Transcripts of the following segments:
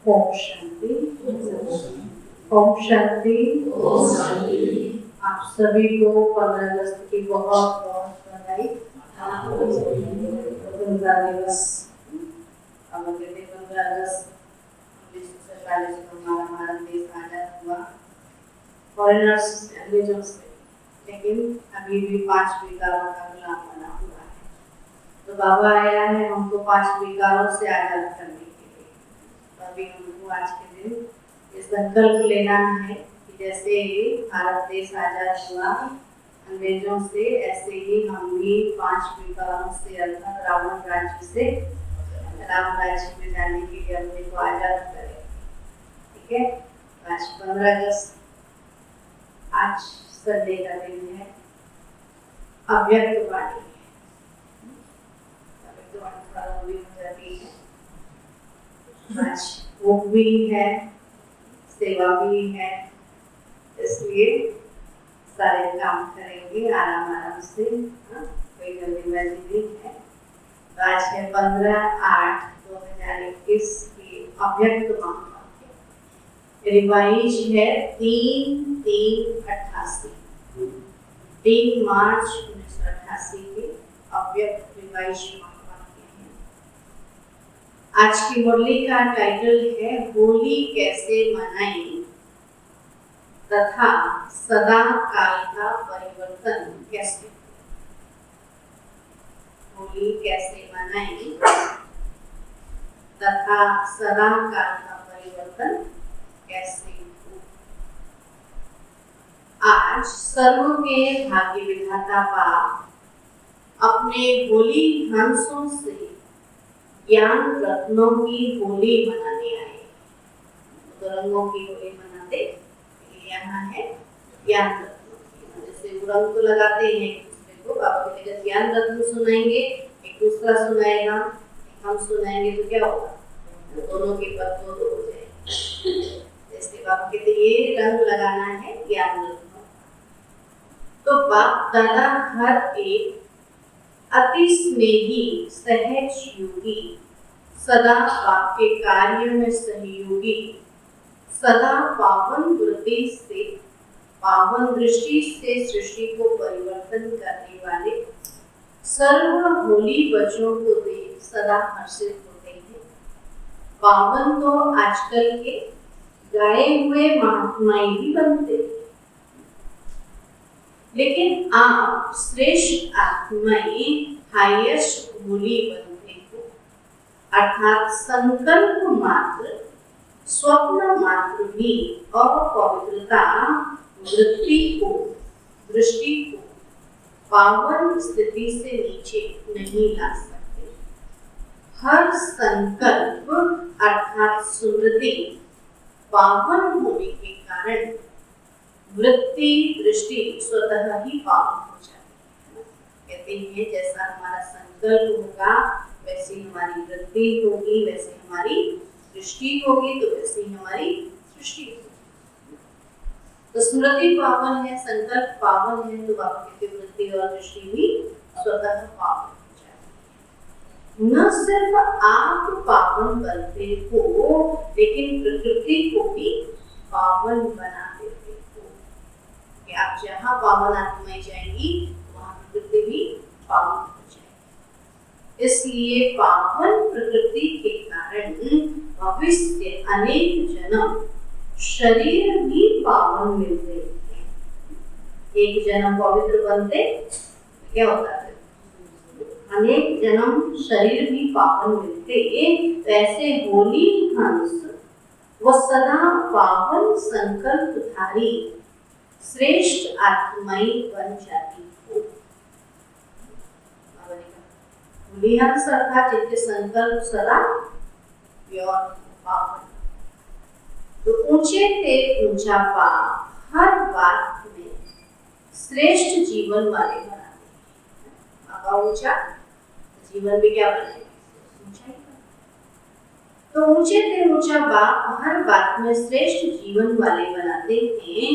ओम शांति। ओम शांति। आप सभी को 15 अगस्त की बहुत बहुत बधाई। स्वतंत्रता दिवस। अब कहते 15 अगस्त 1947 को हमारा भारत देश आजाद हुआ फॉरेनर्स अंग्रेजों से, लेकिन अभी भी 5 विकारों का गुलाम बना हुआ है। तो बाबा आया है हमको 5 विकारों से आजाद करने के लिए। तो अभी हमको आज के दिन ये संकल्प लेना है कि जैसे ही भारत देश आजाद हुआ अंग्रेजों से, ऐसे ही हम भी 5 विकारों से अर्थात रावण राज्य से राम राज्य में जाने के लिए अपने को आजाद करें। ठीक है। आज 15 अगस्त, आज संडे का दिन है। अव्यक्त वाणी थोड़ा लंबी हो जाती है। आज भूख भी है, सेवा भी है, इसलिए सारे काम करेंगे आराम आराम से। कोई जल्दीबाजी नहीं है। तो आज है 15/8/2021 की अव्यक्त महावाक्य। रिवाइज है 3/3/88, 3 मार्च 1988 के अव्यक्त रिवाइज महावाक्य है। आज की मुरली का टाइटल है होली कैसे मनाएं तथा सदा काल का परिवर्तन कैसे। होली कैसे मनाएं तथा सदा काल का परिवर्तन कैसे हो। आज सर्व के भाग्य विधाता बाप अपने होली हंसों से ज्ञान रत्नों की होली मनाने आए। तो रंगों की होली मनाते यहाँ है ज्ञान रत्नों की। जैसे वो रंग को लगाते हैं एक दूसरे को, बाबा कहते हैं ज्ञान रत्न सुनाएंगे, एक दूसरा सुनाएगा, हम सुनाएंगे तो क्या होगा, दोनों के पद दो हो जाएंगे। जैसे बाबा कहते ये रंग लगाना है ज्ञान रत्नों। तो बाप दादा हर एक अति स्नेही सहज योगी, सदा बाप के कार्य में सहयोगी, सदा पावन वृत्ति से पावन दृष्टि से सृष्टि को परिवर्तन करने वाले सर्व होली बच्चों को देख सदा हर्षित होते हैं। पावन तो आजकल के गाए हुए महात्माएं भी बनते हैं, लेकिन आप श्रेष्ठ आत्माएं हाईएस्ट होली बनते हो। अर्थात संकल्प मात्र, स्वप्न मात्र भी अपवित्रता वृत्ति को, दृष्टि को पावन स्थिति से नीचे नहीं ला सकते। हर संकल्प अर्थात स्मृति पावन होने के कारण वृत्ति दृष्टि स्वतः ही पावन हो जाती है। कहते हैं जैसा हमारा संकल्प होगा वैसी हमारी वृत्ति होगी, वैसे हमारी दृष्टि होगी, तो वैसे ही हमारी सृष्टि होगी। तो स्मृति पावन है, संकल्प पावन है, तो बाबा कहते वृत्ति और दृष्टि भी स्वतः पावन हो जाती है। न सिर्फ आप पावन बनते हो, लेकिन प्रकृति को भी पावन बना देते हो। कि आप जहाँ पावन आत्माएं जाएंगी वहाँ प्रकृति भी पावन हो जाएगी। इसलिए पावन प्रकृति के कारण भविष्य अनेक जन्म शरीर भी पावन मिलते हैं। एक जन्म पवित्र बनते क्या होता है, अनेक जन्म शरीर भी पावन मिलते। वैसे होली हंस वो सदा पावन संकल्पधारी श्रेष्ठ आत्माई बन जाती हो। होली हंस अर्थात जिनके संकल्प सदा प्योर पावन। तो ऊंचे ते ऊंचा पा हर बात में श्रेष्ठ जीवन वाले बनाते हैं। ऊंचा जीवन भी क्या बने, ऊंचा। तो ऊंचे ते ऊंचा बाप हर बात में श्रेष्ठ जीवन वाले बनाते हैं।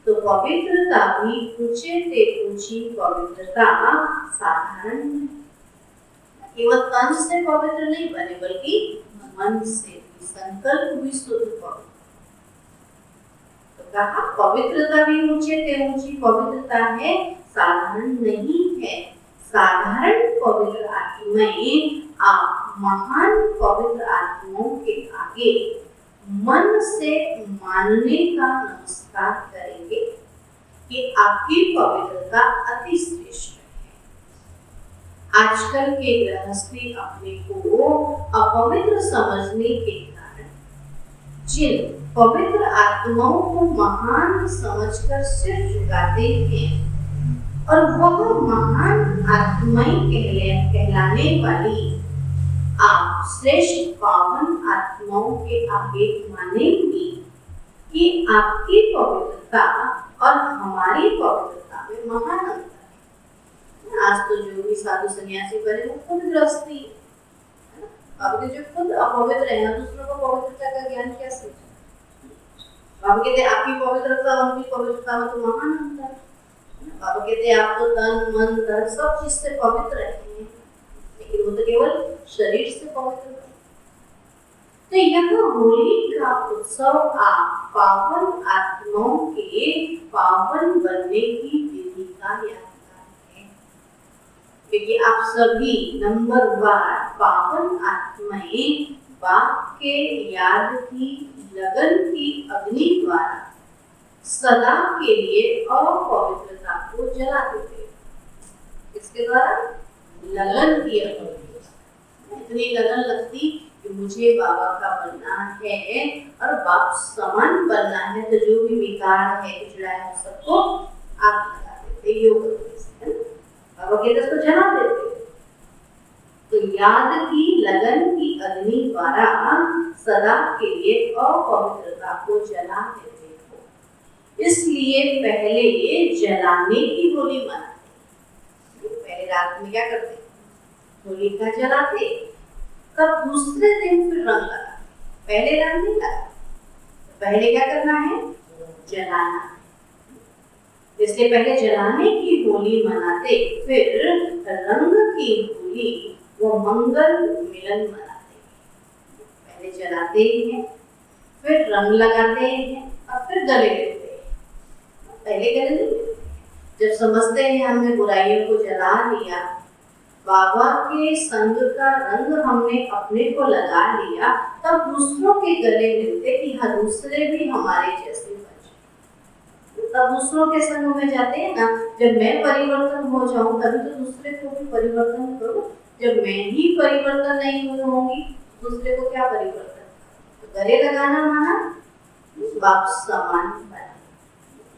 तो पवित्रता भी ऊंचे ते ऊंची पवित्रता साधारण है। केवल तन से पवित्र नहीं बने, बल्कि मन से भी संकल्प भी शुद्ध पवित्र। तो कहा पवित्रता भी ऊंचे से ऊंची पवित्रता है, साधारण नहीं है। साधारण पवित्र आत्माएं आप महान पवित्र आत्माओं के आगे मन से मानने का नमस्कार करेंगे कि आपकी पवित्रता अति श्रेष्ठ है। आजकल के गृहस्थी अपने को अपवित्र समझने के कारण जिन पवित्र आत्माओं को महान समझकर सिर झुकाते हैं और वह महान आत्माएं कहलाने वाली आप श्रेष्ठ पावन आत्माओं के आगे मानेंगी कि आपकी पवित्रता और हमारी पवित्रता में महान अंतर है। आज तो जो भी साधु सन्यासी बने वो खुद गृहस्थी है ना, अब जो खुद अपवित्र है दूसरों को पवित्रता का ज्ञान कैसे? बाबा कहते आपकी पवित्रता और उनकी पवित्रता में तो महान अंतर है। बाबा कहते आप तो तन मन धन सब चीज से पवित्र है, लेकिन वो तो केवल शरीर से पवित्र है। तो यह होली का उत्सव आप पावन आत्माओं के पावन बनने की विधि का यादगार है, क्योंकि आप सभी नंबरवार पावन आत्माएं बाप के याद की लगन की अग्नि द्वारा सदा के लिए अपवित्रता को जला देते। इसके द्वारा लगन की अग्नि, इतनी लगन लगती कि मुझे बाबा का बनना है और बाप समान बनना है, तो जो भी विकार है पिछड़ा है सबको आग लगा देते, योग करते हैं बाबा कहते उसको जला देते। तो याद की लगन की अग्नि द्वारा सदा के लिए अपवित्रता को जला देते हो, इसलिए पहले जलाने की होली मनाते। पहले रात में क्या करते? होलिका जलाते, तब दूसरे दिन फिर रंग लगाते। पहले रंग नहीं लगाते, पहले क्या करना है? जलाना। इसलिए पहले जलाने की होली मनाते, फिर रंग की होली वो मंगल मिलन मनाते। पहले जलाते हैं, फिर रंग लगाते हैं और फिर गले लेते हैं। पहले गले नहीं लेते। जब समझते हैं हमने बुराइयों को जला लिया, बाबा के संग का रंग हमने अपने को लगा लिया, तब दूसरों के गले मिलते कि हाँ दूसरे भी हमारे जैसे बन जाए। तब दूसरों के संग में जाते हैं ना, जब मैं परिवर्तन हो जाऊं तभी तो दूसरे को भी परिवर्तन करूं। जब मैं ही परिवर्तन नहीं होंगी दूसरे को क्या परिवर्तन? तो गले लगाना माना बाप समान बना।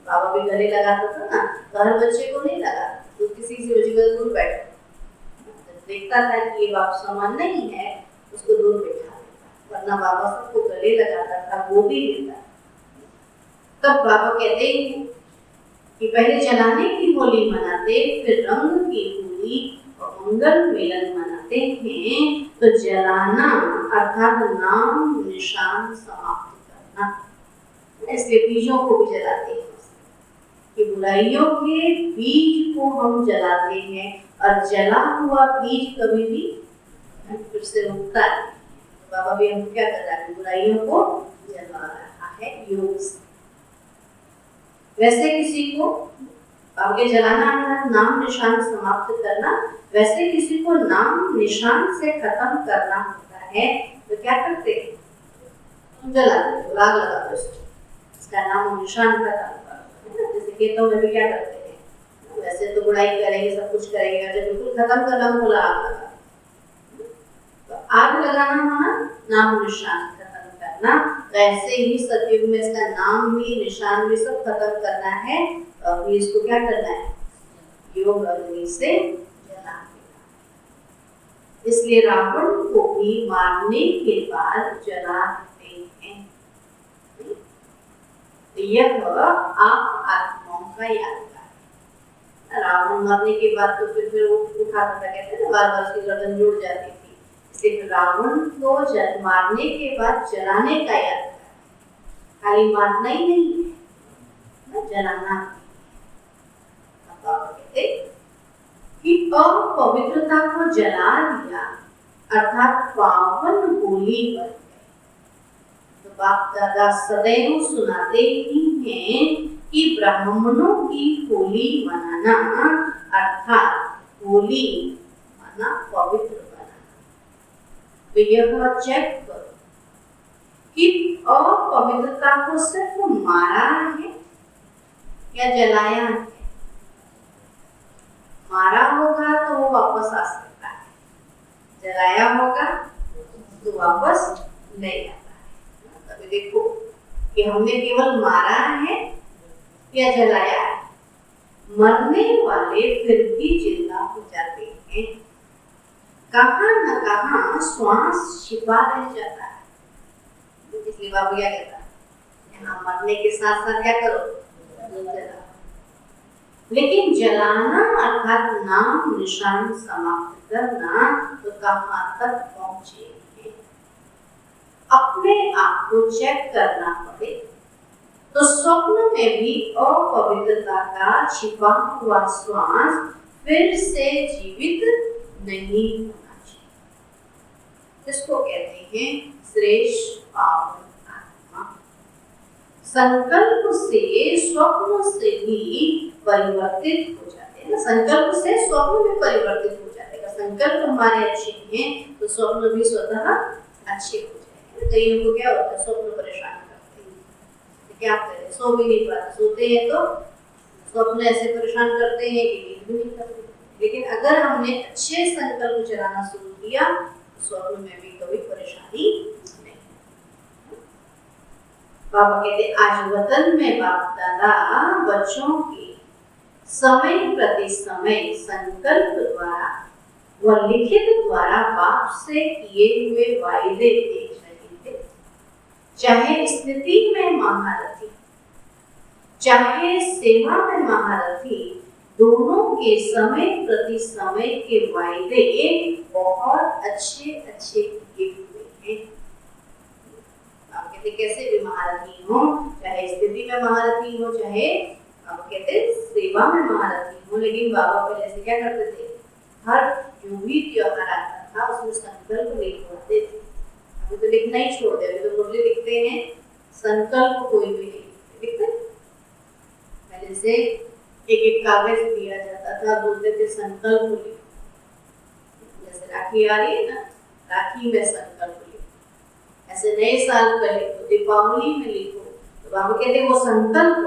बाबा भी गले लगाता था ना, तो हर बच्चे को नहीं लगा, तो किसी से जगह दूर बैठा देखता था कि ये बाप समान नहीं है, उसको दूर बैठा देता, वरना बाबा सबको गले लगाता था, वो भी देता। तब बाबा कहते हैं कि पहले जलाने की होली मनाते, फिर रंग की होली और मंगल मिलन मनाते हैं। तो जलाना अर्थात नाम निशान समाप्त करना, इसलिए बीजों को भी जलाते हैं कि बुराइयों के बीज को हम जलाते हैं, और जला हुआ बीज कभी भी फिर से उगता है। बाबा भी हम क्या कर रहा है? बुराइयों को जला रहा है योग से। वैसे किसी को आगे जलाना है नाम निशान समाप्त करना, वैसे किसी को नाम निशान से खत्म करना होता है तो क्या करते हैं? जला दो, आग लगा दो, इसका नाम निशान खत्म कर। जैसे खेतों में भी क्या करते हैं, वैसे तो बुराई करेंगे सब कुछ करेंगे, जब बिल्कुल खत्म करना बोला आग लगा। तो आग लगाना माना नाम निशान खत्म करना, वैसे ही सतयुग में इसका नाम भी निशान भी सब खत्म करना है। अभी इसको क्या करना है? योग अग्नि से जला देना। इसलिए रावण को भी मारने के बाद जला देते हैं। यह आप आत्माओं का यादगार है। रावण मरने के बाद तो फिर वो उठाता था, कहते हैं ना, बार बार उसकी गर्दन जुड़ जाती थी। इसलिए रावण को मारने के बाद जलाने का यादगार, खाली मारना ही नहीं है, जलाना। कहते कि पवित्रता को जला दिया अर्थात पावन होली बन गए। बाप दादा सदैव सुनाते ही हैं कि ब्राह्मणों की होली मनाना अर्थात होली माना पवित्र बनाना। तो यह चेक करो कि अपवित्रता को सिर्फ मारा है या जलाया है। मारा होगा तो वो वापस आ सकता है, जलाया होगा तो वापस नहीं आता है। तभी देखो कि हमने केवल मारा है या जलाया है। मरने वाले फिर भी जिंदा हो जाते हैं, कहाँ न कहाँ श्वास छिपा रह जाता है। इसलिए बाबू क्या कहता है, यहाँ मरने के साथ साथ क्या करो, जला। लेकिन जलाना अर्थात नाम निशान समाप्त करना तो कहाँ तक पहुंचे, अपने आप को चेक करना पड़े। तो स्वप्न में भी अपवित्रता का छिपा हुआ श्वास फिर से जीवित नहीं होना चाहिए। इसको कहते हैं श्रेष्ठ पावन आत्मा। संकल्प से स्वप्न से भी परिवर्तित हो जाते हैं। संकल्प से स्वप्न भी परिवर्तित हो जाएगा। संकल्प हमारे अच्छे हैं तो स्वप्न भी स्वतः अच्छे हो जाएंगे। कईयों को क्या होता है, स्वप्न परेशान करते हैं, क्या करें, सो भी नहीं पाते, सोते हैं तो स्वप्न ऐसे परेशान करते हैं कि नींद भी नहीं करते। लेकिन अगर हमने अच्छे संकल्प चलाना शुरू किया तो स्वप्न में भी कभी परेशानी नहीं। बाबा कहते आज वतन में बाप दादा बच्चों के समय प्रति समय संकल्प द्वारा व लिखित द्वारा बाप से किए हुए वायदे देख रहे थे। चाहे स्थिति में महारथी, चाहे सेवा में महारथी, दोनों के समय प्रति समय के वायदे बहुत अच्छे अच्छे किए हुए हैं। आप कहते कैसे भी महारथी हो, चाहे स्थिति में महारथी हो, चाहे आप कहते सेवा में महारथी हो। लेकिन बाबा पहले से क्या करते थे, हर जो भी त्योहार आता था उसमें संकल्प लिखवाते थे। अभी तो लिखना ही छोड़ दिया, अभी तो मुरली लिखते हैं, संकल्प कोई भी नहीं लिखते। पहले से एक एक कागज दिया जाता था, बोलते थे संकल्प लिखो। जैसे राखी आ रही है ना, राखी में संकल्प लिखो। ऐसे नए साल पर लिखो, दीपावली में लिखो। तो बाबा कहते वो संकल्प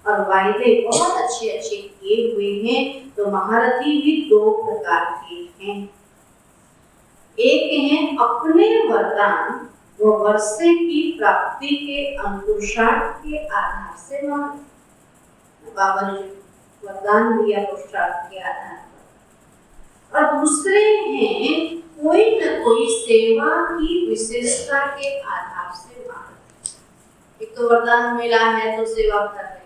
और वायदे बहुत अच्छे अच्छे किए हुए हैं। तो महारथी भी दो प्रकार के हैं। एक है अपने वरदान व वर्षे की प्राप्ति के अनुपुरुषार्थ के आधार से महारथी। बाबा ने जो वरदान दिया पुरुषार्थ के आधार पर। और दूसरे हैं कोई न कोई सेवा की विशेषता के आधार से महारथी। एक तो वरदान मिला है तो सेवा कर रहे हैं,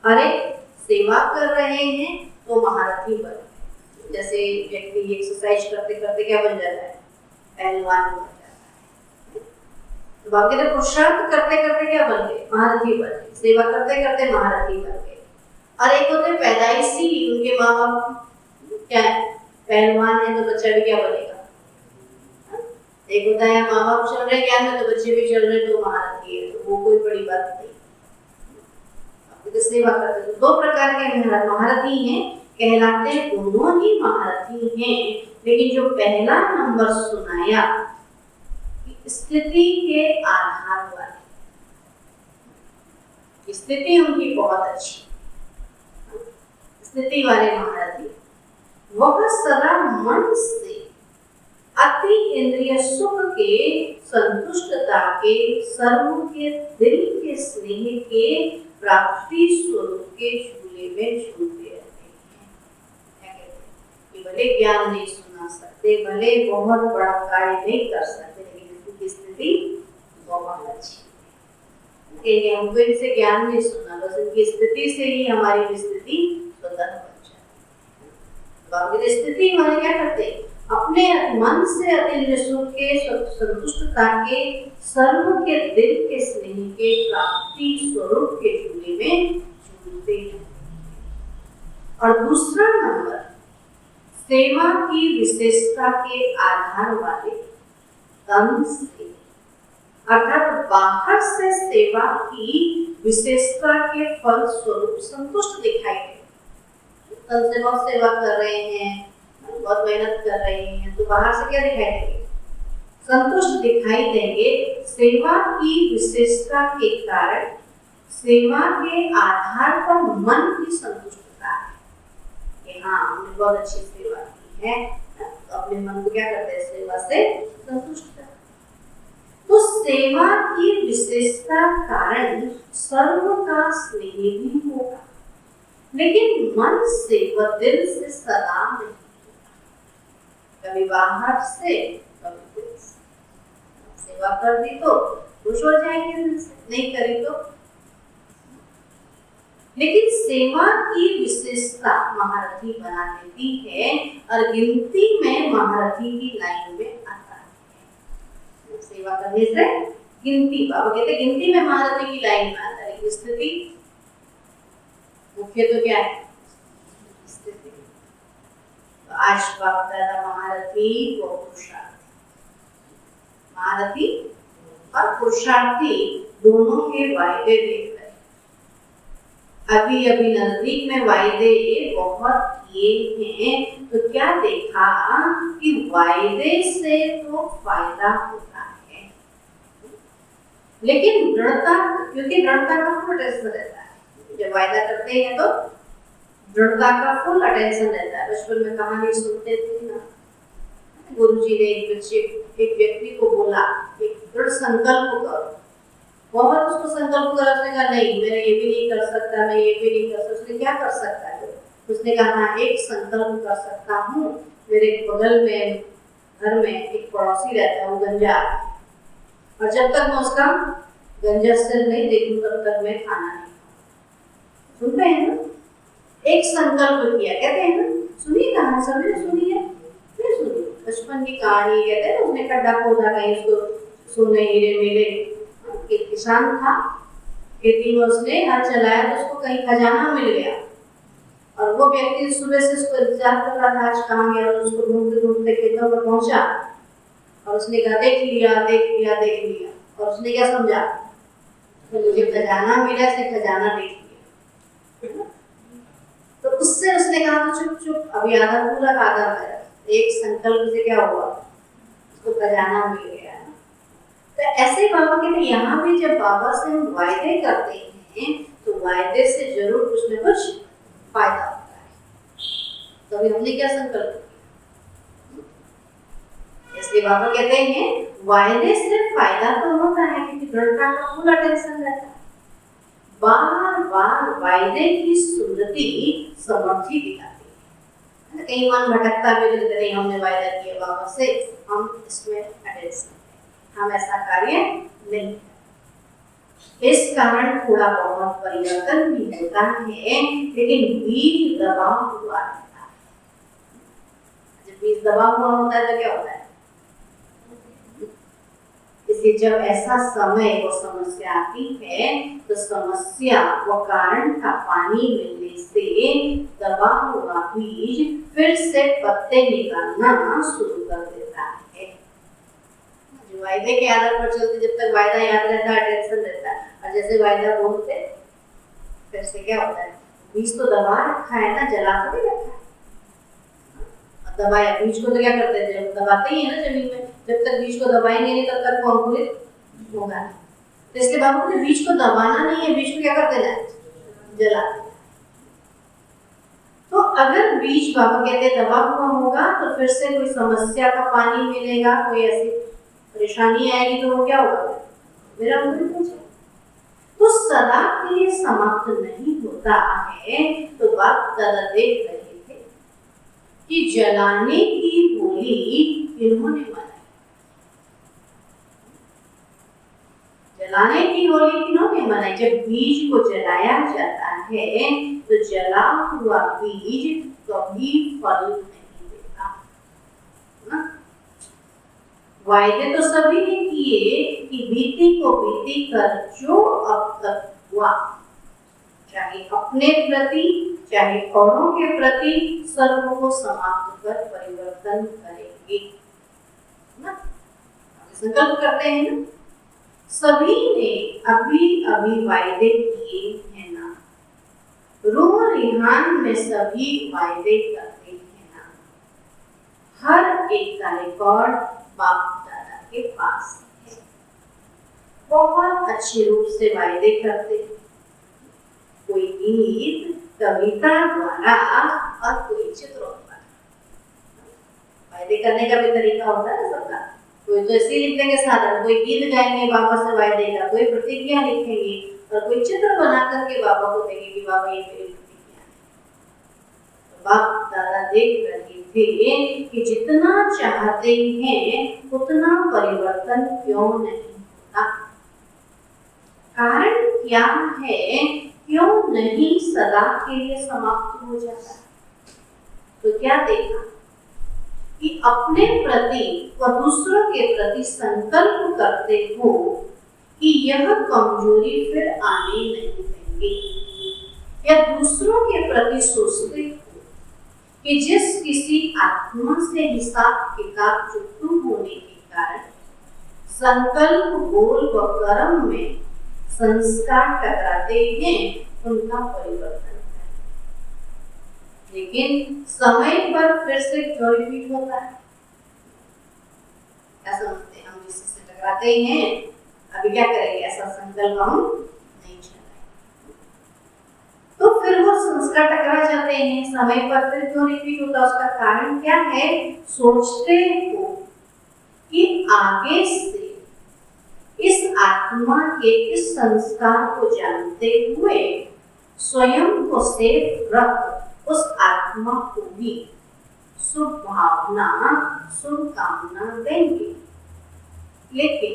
अरे सेवा कर रहे हैं तो महारथी बन गए। जैसे व्यक्ति एक्सरसाइज करते करते क्या बन जाता है, पहलवान बन जाता है। तो बाकी तो पुरुषार्थ करते करते क्या बन गए, महारथी बन गए। सेवा करते करते महारथी बन गए। और एक होते हैं पैदाइशी, उनके माँ बाप क्या है, पहलवान है तो बच्चा भी क्या बनेगा। एक होता है माँ बाप चल रहे ज्ञान में तो बच्चे भी चल रहे तो महारथी है, तो वो कोई बड़ी बात नहीं। सेवा करते तो दो प्रकार के महारथी हैं, कहलाते दोनों ही महारथी हैं। लेकिन जो पहला नंबर सुनाया स्थिति के आधार वाले, स्थिति उनकी बहुत अच्छी, स्थिति वाले महारथी, वह सदा मन से अति इंद्रिय सुख के, संतुष्टता के, सर्व के, दिल के स्नेह के, प्राप्ति स्वरूप के झूले में झूलते रहते हैं। क्या कहते हैं कि भले ज्ञान नहीं सुना सकते, भले बहुत बड़ा कार्य नहीं कर सकते, लेकिन उनकी स्थिति बहुत अच्छी है। हमको इनसे ज्ञान नहीं सुना, बस इनकी स्थिति से ही हमारी स्थिति स्वतः बन जाती है। स्थिति हमारे क्या करते हैं, अपने मन से अतिरिक्त सुख के, संतुष्टता के, सर्व के, दिल के स्नेह के, प्राप्ति स्वरूप के झूले में झूलते हैं। और दूसरा नंबर सेवा की विशेषता के आधार वाले तन से अर्थात बाहर से सेवा की विशेषता के फल स्वरूप संतुष्ट दिखाई दे। तन से बहुत सेवा कर रहे हैं, बहुत मेहनत कर रहे हैं, तो बाहर से क्या दिखाई देंगे? संतुष्ट दिखाई देंगे। सेवा की विशेषता के कारण सेवा के आधार पर मन की संतुष्टता है कि हाँ हमने बहुत अच्छी सेवा की है, तो अपने मन को क्या करते हैं? सेवा से संतुष्ट करते। तो सेवा की विशेषता कारण सर्व का स्नेह भी होगा, लेकिन मन से व दिल से सदा नहीं होगा। कभी बाहर से कभी दिल से। सेवा कर दी तो खुश हो जाएंगे दिल से, नहीं करी तो। लेकिन सेवा की विशेषता महारथी बना देती है और गिनती में महारथी की लाइन में आता है। सेवा करने से गिनती, बाबा कहते गिनती में महारथी की लाइन में आता है। स्थिति मुख्य तो क्या है? स्थिति। तो आज बाप दादा महारथी व पुरुषार्थी, महारथी और पुरुषार्थी दोनों के वायदे देख रहे। अभी अभी नजदीक में वायदे बहुत किए हैं, तो क्या देखा कि वायदे से तो फायदा होता है, लेकिन दृढ़ता, क्योंकि दृढ़ता का फुल अटेंशन रहता है। जब वायदा करते हैं तो दृढ़ता का फुल अटेंशन रहता है। बचपन में कहानी सुनते थे ना, गुरुजी ने एक व्यक्ति को बोला एक दृढ़ संकल्प करो। बहुत उसको संकल्प करा, उसने कहा नहीं मैं ये भी नहीं कर सकता, मैं ये भी नहीं कर सकता। उसने क्या कर सकता है? उसने कहा एक संकल्प कर सकता हूँ, मेरे बगल में घर में एक पड़ोसी रहता है, वो गंजा, और जब तक मैं उसका गंजा सिर नहीं देखूं तब तक मैं खाना नहीं खाऊं। सुनते हैं ना? एक संकल्प किया, कहते हैं ना, सुनिए कहानी, सभी ने सुनी है? नहीं सुनी? बचपन की कहानी कहते हैं, उसने खड्डा खोदा, कहीं उसको सोने हीरे मिले। एक किसान था, खेती में उसने हल चलाया तो उसको कहीं खजाना मिल गया, और वो व्यक्ति सुबह से उसको इंतजार कर रहा था आज कहाँ गया, और उसको ढूंढते ढूंढते खेतों पर पहुंचा और उसने कहा देख लिया देख लिया देख लिया। और उसने क्या समझा? तो मुझे खजाना मिला, से खजाना देख लिया। तो उससे उसने कहा तो चुप चुप, अभी आधा पूरा आधा आया। एक संकल्प से क्या हुआ? उसको खजाना मिल गया। तो ऐसे बाबा कहते हैं यहाँ भी जब बाबा से हम वायदे करते हैं तो वायदे से जरूर कुछ न कुछ फायदा होता है। तो अभी हमने क्या संकल्प किया? इसलिए बाबा कहते हैं वायदे से फायदा तो होता है, क्योंकि दृढ़ता का फुल अटेंशन रहता है। बार बार वायदे की स्मृति समर्थी दिलाती है। कई मन भटकता भी नहीं, हमने वायदा किया बाबा से, हम इसमें अटेंशन, हम ऐसा कार्य नहीं करते। इस कारण थोड़ा बहुत परिवर्तन भी होता है, लेकिन बीज दबा हुआ रहता है। जब बीज दबा हुआ होता है तो क्या होता है? इसलिए जब ऐसा समय व समस्या आती है तो समस्या व कारण का पानी मिलने से दबा हुआ बीज फिर से पत्ते निकालना शुरू कर देता है। वायदे के आधार पर चलते, जब तक वायदा याद रहता है टेंशन रहता है, और जैसे वायदा बोलते फिर से क्या होता है? बीज तो दबा रखा है ना, जला तो नहीं रखा है। दबाया बीज को तो क्या करते हैं? जब दबाते ही है ना जमीन में, जब तक बीज को दबाएंगे नहीं तब तक वो अंकुरित होगा। तो इसलिए बाबू ने बीज को दबाना नहीं है, बीज को क्या कर देना है? जला देना। तो अगर बीज बाबा कहते दबा हुआ होगा तो फिर से कोई समस्या का पानी मिलेगा, कोई ऐसी परेशानी आएगी तो वो क्या होगा? मेरा अंकुरित हो जाएगा। तो सदा के लिए समाप्त नहीं होता है। तो बात दादा देख रहे थे कि जलाने की होली इन्होंने मनाई। जलाने की होली किन्होंने मनाई? जब बीज को जलाया जाता है तो जला हुआ बीज कभी फल नहीं देता ना। वायदे तो सभी ने किए कि बीती को बीती कर जो अब तक हुआ, चाहे अपने प्रति चाहे औरों के प्रति, सर्व को समाप्त कर परिवर्तन करेंगे ना। संकल्प करते हैं ना, सभी ने अभी अभी वायदे किए हैं ना, रो रिहान में सभी वायदे करते हैं ना, हर एक का रिकॉर्ड बाप दादा के पास है। बहुत अच्छे रूप से वायदे करते, कोई गीत कविता द्वारा और कोई चित्रों द्वारा। वायदे करने का भी तरीका होता है ना सबका। कोई तो ऐसे लिख देंगे साधारण, कोई गीत गाएंगे बाबा से वायदे का, कोई प्रतिज्ञा लिखेंगे, और कोई चित्र बना करके बाबा को देंगे कि बाबा ये मेरी प्रतिज्ञा है। तो बाप दादा देख रहे थे कि जितना चाहते हैं उतना परिवर्तन क्यों नहीं होता, कारण क्या है, क्यों नहीं सदा के लिए समाप्त हो जाता। तो क्या देखा कि अपने प्रति व दूसरों के प्रति संकल्प करते हो कि यह कमजोरी फिर आने नहीं देंगे, या दूसरों के प्रति सोचते हो कि जिस किसी आत्मा से हिसाब किताब चुकू होने के कारण संकल्प बोल व कर्म में संस्कार टकराते हैं, उनका परिवर्तन करें। लेकिन समय पर फिर से क्यों रिपीट होता है? क्या समझते हैं? हम जिससे टकराते हैं, अभी क्या करेंगे, ऐसा संकल्प हम नहीं चलाएंगे, तो फिर वो संस्कार टकरा जाते हैं। समय पर फिर क्यों रिपीट होता है? उसका कारण क्या है? सोचते हो कि आगे से इस आत्मा के इस संस्कार को जानते हुए स्वयं को सेफ रख उस आत्मा को भी शुभ भावना शुभ कामना देंगे। लेकिन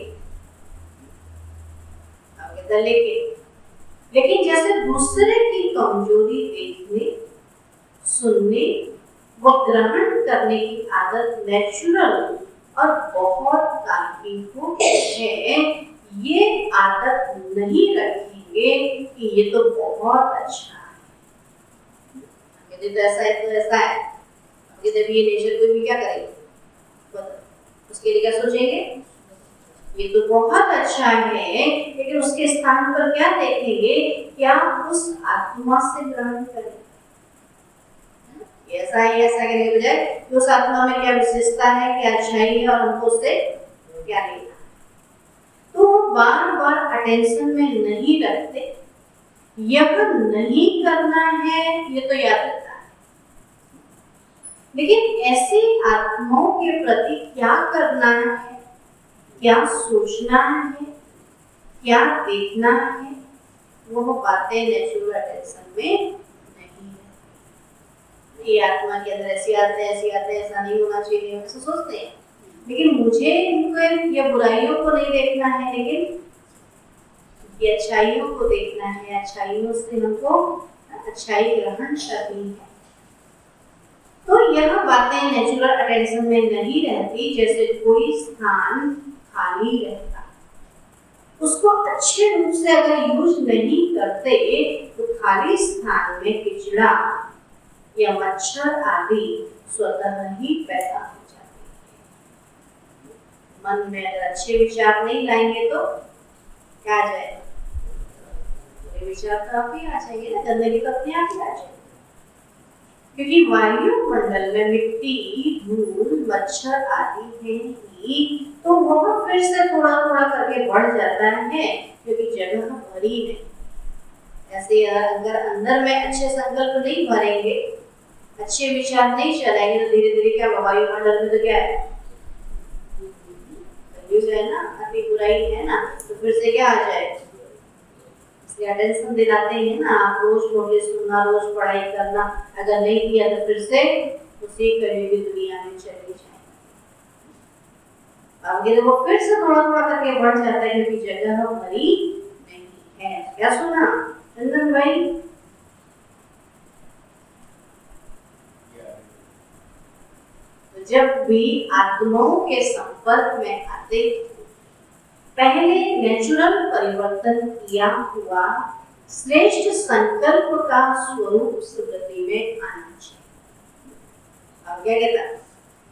जैसे दूसरे की कमजोरी देखने, सुनने व ग्रहण करने की आदत नेचुरल और बहुत तारीफों है, ये आदत नहीं रखेंगे कि ये तो बहुत अच्छा है, यदि तो ऐसा है तो ऐसा है, जब ये नेचर कोई भी क्या करेगा, उसके लिए क्या सोचेंगे, ये तो बहुत अच्छा है, लेकिन उसके स्थान पर क्या देखेंगे, क्या उस आत्मा से ग्रहण करें, ऐसा है ऐसा कहने के बजाय उस आत्मा में क्या विशेषता है, क्या अच्छाई है, और हमको उससे क्या लेना। तो बार बार अटेंशन में नहीं रखते, यह नहीं करना है ये तो याद रहता है, लेकिन ऐसी आत्माओं के प्रति क्या करना है, क्या सोचना है, क्या देखना है, वो बातें नेचुरल अटेंशन में ये आत्मा के अंदर ऐसी आते ऐसा नहीं होना चाहिए, ऐसा सोचते हैं। लेकिन मुझे ये बुराइयों को नहीं देखना है, लेकिन ये अच्छाइयों को देखना है, अच्छाइयों से हमको अच्छाई ग्रहण करनी है। तो यह बातें नेचुरल अटेंशन में नहीं रहती। जैसे कोई स्थान खाली रहता, उसको अच्छे रूप से अगर यूज नहीं करते तो खाली स्थान में किचड़ा या मच्छर आदि स्वतः ही पैदा हो जाते हैं। मन में अगर अच्छे विचार नहीं लाएंगे तो क्या आ जाएगा, बुरे विचार तो आप ही आ जाएंगे ना, गंदगी तो अपने आप ही आ जाएगी। क्योंकि वायुमंडल में मिट्टी, धूल, मच्छर आदि है ही, तो वह फिर से थोड़ा थोड़ा करके बढ़ जाता है, क्योंकि जगह भरी नहीं। ऐसे अगर अंदर में अच्छे संकल्प नहीं भरेंगे, अच्छे विचार नहीं चलाएंगे, तो धीरे धीरे क्या वायुमंडल में तो क्या है, है ना, अति बुराई है ना, तो फिर से क्या आ जाए। इसलिए अटेंशन दिलाते हैं ना, आप रोज नोटिस सुनना, रोज पढ़ाई करना, अगर नहीं किया तो फिर से उसी करीबी दुनिया में चले जाए। आगे तो वो फिर से थोड़ा थोड़ा करके बढ़ जाता है, क्योंकि जगह भरी नहीं है। क्या सुना चंदन भाई? जब भी आत्माओं के संपर्क में आते पहले नेचुरल परिवर्तन किया हुआ श्रेष्ठ संकल्प का स्वरूप स्मृति में आना चाहिए। अब क्या कहता,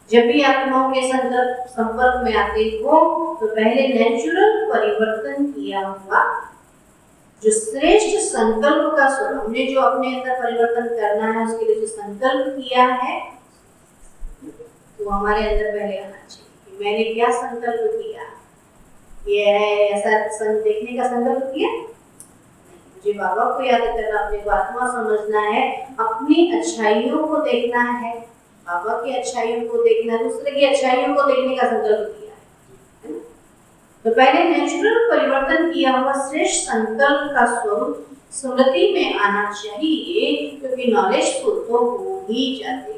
जब भी आत्माओं के संपर्क में आते हो तो पहले नेचुरल परिवर्तन किया हुआ जो श्रेष्ठ संकल्प का स्वरूप, हमने जो अपने अंदर परिवर्तन करना है उसके लिए जो संकल्प किया है वो हमारे अंदर पहले आना चाहिए कि मैंने क्या संकल्प किया। ये ऐसा देखने का संकल्प किया, मुझे बाबा को याद करना, अपने को आत्मा समझना है, अपनी अच्छाइयों को देखना है, बाबा की अच्छाइयों को देखना, दूसरे की अच्छाइयों को देखने का संकल्प किया है ना? तो पहले नेचुरल परिवर्तन किया हुआ श्रेष्ठ संकल्प का स्वरूप स्मृति में आना चाहिए, क्योंकि नॉलेजफुल तो हो ही जाते हो।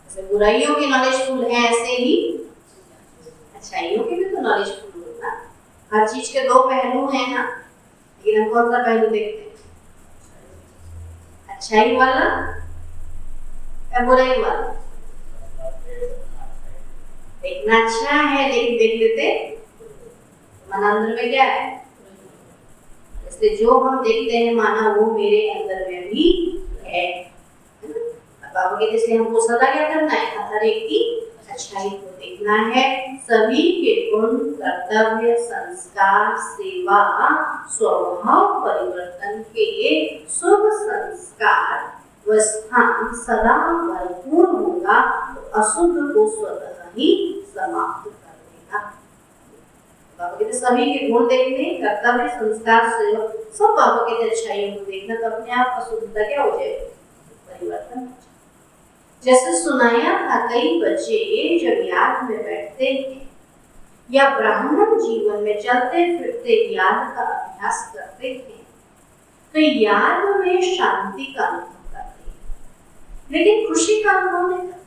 जैसे बुराइयों के नॉलेजफुल है ऐसे ही अच्छाइयों के भी तो नॉलेजफुल होना। हर चीज के दो पहलू हैं ना, लेकिन हम कौन सा पहलू देखते हैं, अच्छाई वाला या बुराई वाला? देखना अच्छा है लेकिन देख लेते मन अंदर में क्या है, इसलिए जो हम देखते हैं माना वो मेरे अंदर में भी है। बाबा कहते इसलिए हमको सदा क्या करना है, हर एक की अच्छाई को देखना है, सभी के गुण, कर्तव्य, संस्कार, सेवा, स्वभाव परिवर्तन के शुभ संस्कार व स्थान सदा भरपूर होगा तो अशुद्ध को स्वतः ही समाप्त कर देगा। बाबा कहते सभी के गुण देखने, कर्तव्य, संस्कार, सेवा, सब बाबा कहते अच्छाइयों को देखना, तो अपने आप अशुद्धता क्या हो जाएगी, परिवर्तन हो जाएगा। जैसे सुनाया था, कई बच्चे जब याद में बैठते हैं या ब्राह्मण जीवन में चलते फिरते याद का अभ्यास करते हैं तो याद में शांति का अनुभव करते हैं, लेकिन खुशी का अनुभव नहीं करते।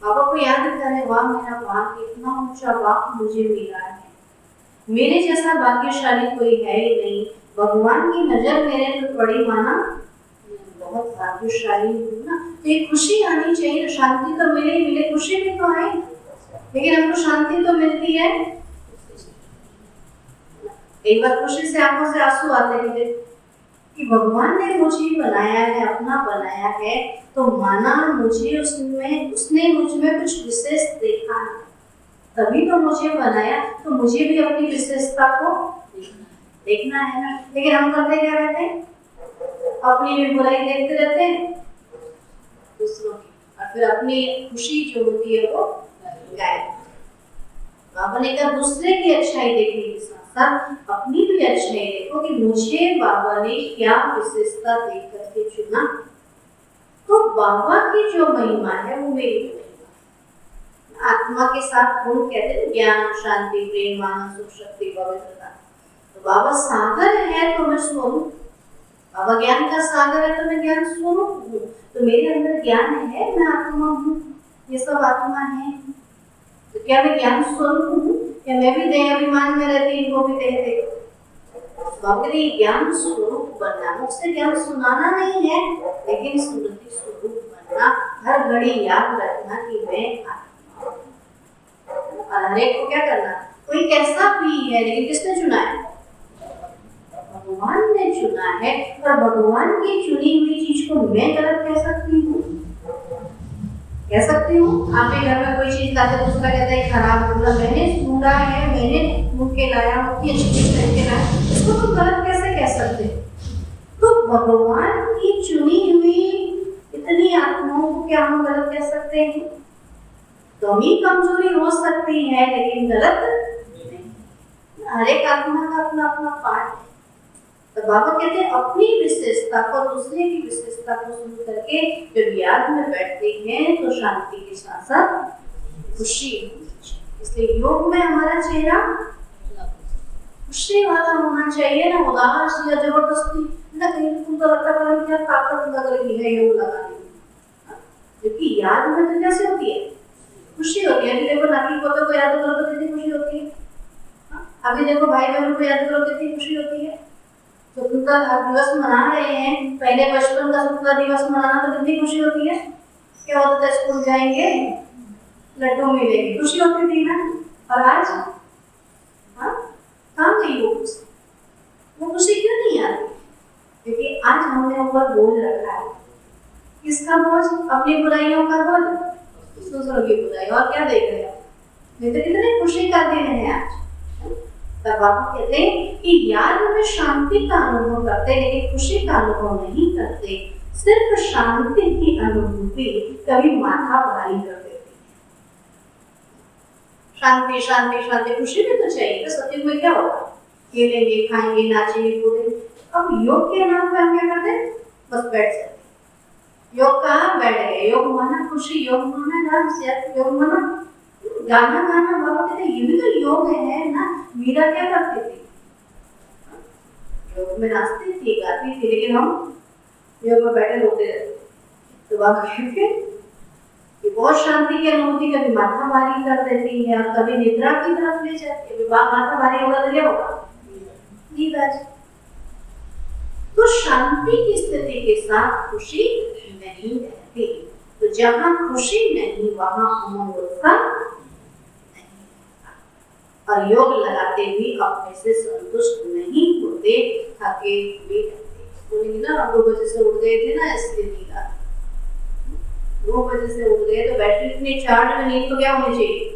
बाबा को याद करें, वाह मेरा भाग्य, इतना ऊंचा भाग्य मुझे मिला है, मेरे जैसा भाग्यशाली कोई है ही नहीं, भगवान की नजर मेरे पर पड़ी, माना बहुत भाग्यशाली हूँ ना। तो ये खुशी आनी चाहिए, शांति तो मिले ही मिले, खुशी भी तो आए, लेकिन हमको शांति तो मिलती है। एक बार खुशी से आंखों से आंसू आते हैं कि भगवान ने मुझे बनाया है, अपना बनाया है, तो माना मुझे उसने मुझ में कुछ विशेष देखा है, तभी तो मुझे बनाया, तो मुझे भी अपनी विशेषता को देखना है ना। लेकिन हम करते क्या रहते हैं, अपनी भी बुराई देखते रहते हैं दूसरों की, और फिर अपनी खुशी जो होती है वो गायब। बाबा ने कहा दूसरे की अच्छाई देखने के साथ साथ अपनी भी अच्छाई देखो कि मुझे बाबा ने क्या विशेषता देख करके चुना। तो बाबा की जो महिमा है वो मेरी महिमा। आत्मा के साथ गुण कहते हैं ज्ञान, शांति, प्रेम, आनंद, सुख, शक्ति, पवित्रता। तो बाबा सागर है तो मैं स्वरूप, बाबा ज्ञान का सागर है तो मैं ज्ञान स्वरूप हूँ। तो मेरे अंदर ज्ञान है, मैं आत्मा हूँ, ये सब आत्मा है। तो क्या मैं ज्ञान स्वरूप हूँ या मैं भी देह अभिमान में रहती हूँ, वो भी देह दे। बाबा ने ज्ञान स्वरूप बनना, मुझसे ज्ञान सुनाना नहीं है, लेकिन स्मृति स्वरूप बनना, हर घड़ी याद रखना कि मैं आत्मा हूँ। और हर एक को क्या करना, कोई कैसा भी है लेकिन किसने चुना है, भगवान ने चुना है। और भगवान की चुनी हुई चीज को मैं गलत कह सकती हूँ, कह सकती हूँ। आप घर में कोई चीज लाते दूसरा कहता है खराब होगा, मैंने ढूंढा है, मैंने ढूंढ के लाया, उतनी अच्छी चीज पहन के लाया, इसको तुम गलत कैसे कह सकते? तो भगवान की चुनी हुई इतनी आत्माओं को क्या हम गलत कह सकते हैं? कमी कमजोरी हो सकती है लेकिन गलत नहीं। हर एक आत्मा का अपना अपना पार्ट है। तो बाबा कहते हैं अपनी विशेषता को दूसरे की विशेषता को सुन करके जब याद में बैठते हैं तो शांति के साथ साथ खुशी होनी चाहिए। इसलिए योग में हमारा चेहरा खुशी वाला होना चाहिए, ना उदास या जबरदस्ती, ना कहीं तुमको लगता है क्या ताकत लग रही है योग लगाने में। क्योंकि याद में तो कैसे होती है, खुशी होती है। अभी देखो नाती पोते को याद करो तो कितनी खुशी होती है। अभी देखो भाई बहनों को याद करो कितनी खुशी होती है। स्वतंत्रता दिवस मना रहे हैं, पहले बचपन का स्वतंत्रता दिवस मनाना तो कितनी खुशी होती है। क्या होता था, स्कूल जाएंगे लड्डू मिलेंगे, खुशी होती थी ना। और आज कहाँ गई वो खुशी? वो खुशी क्यों नहीं आती? क्योंकि आज हमने ऊपर बोझ रखा है किसका बोझ? अपनी बुराइयों का बोझ, दूसरों की बुराई। और क्या देख रहे हो? नहीं तो कितने खुशी का दिन है आज। तब बाबा कहते हैं कि याद में शांति का अनुभव करते, लेकिन खुशी का अनुभव नहीं करते। सिर्फ शांति की अनुभूति कभी माथा भारी कर देती है। शांति शांति शांति, खुशी भी तो चाहिए। तो सत्युग में क्या होगा? खेलेंगे, खाएंगे, नाचेंगे, कूदेंगे। अब योग के नाम पे हम क्या करते हैं? बस बैठ जाते। योग कहाँ बैठ गए? योग माना खुशी, योग माना डांस, योग माना गाना गाना। बाबा कहते ये भी तो योग है ना। मीरा क्या करती थी? योग में नाचती थी, गाती थी, लेकिन हम योग में बैठे रोते रहते। तो बाबा कहते कि बहुत शांति की अनुभूति कभी माथा भारी कर देती है और कभी निद्रा की तरफ ले जाती है। माथा भारी होगा तो क्या होगा? नींद आ जाए। तो शांति की स्थिति के साथ खुशी नहीं रहती। तो जहाँ खुशी नहीं वहाँ उमंग उत्साह। और योग लगाते भी अपने से संतुष्ट नहीं होते, थके हुए रहते। बोलेंगे ना, 2 बजे से उठ गए थे ना, इसलिए नींद आ, 2 बजे से उठ गए तो बैटरी इतनी चार्ज में नींद तो क्या होनी चाहिए?